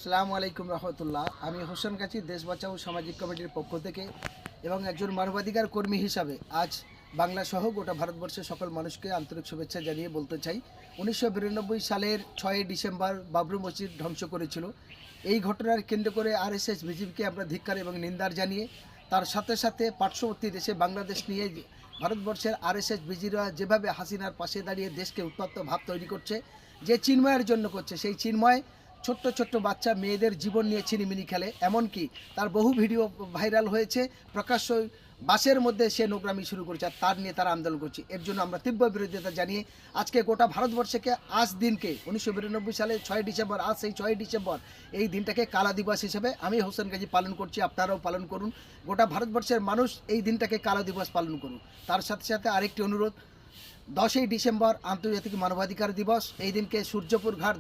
আসসালামু আলাইকুম রহমতুল্লাহ। আমি হোসেন গাজী দেশ বাঁচাও সামাজিক কমিটির পক্ষ থেকে এবং একজন মানবাধিকার কর্মী হিসাবে আজ বাংলা সহ গোটা ভারতবর্ষের সকল মানুষকে আন্তরিক শুভেচ্ছা জানিয়ে বলতে চাই, 1992 সালের 6 ডিসেম্বর বাবরি মসজিদ ধ্বংস করেছিল। এই ঘটনার কেন্দ্র করে আরএসএস বিজেপিকে আমরা ধিক্কার এবং নিন্দার জানিয়ে তার সাথে সাথে পার্শ্ববর্তী দেশে বাংলাদেশ নিয়ে ভারতবর্ষের আরএসএস বিজেপিরা যেভাবে হাসিনার পাশে দাঁড়িয়ে দেশকে উত্তপ্ত ভাব তৈরি করছে, যে চিন্ময়ের জন্য করছে, সেই চিন্ময় ছোট্ট ছোট্ট বাচ্চা মেয়েদের জীবন নিয়ে ছিনিমিনি খেলে। এমনকি তার বহু ভিডিও ভাইরাল হয়েছে, প্রকাশ্য বাসের মধ্যে সে নোংরামি শুরু করেছে, আর তার নিয়ে তারা আন্দোলন করছে। এর জন্য আমরা তীব্র বিরোধিতা জানিয়ে আজকে গোটা ভারতবর্ষকে আজ দিনকে 1992 সালে 6 ডিসেম্বর, আজ সেই 6 ডিসেম্বর এই দিনটাকে কালা দিবস হিসেবে আমি হোসেন গাজী পালন করছি। আপনারাও পালন করুন, গোটা ভারতবর্ষের মানুষ এই দিনটাকে কালা দিবস পালন করুন। তার সাথে সাথে আরেকটি অনুরোধ, 10ই ডিসেম্বর আন্তর্জাতিক মানবাধিকার দিবস। এই দিনকে সূর্যপুর ঘাট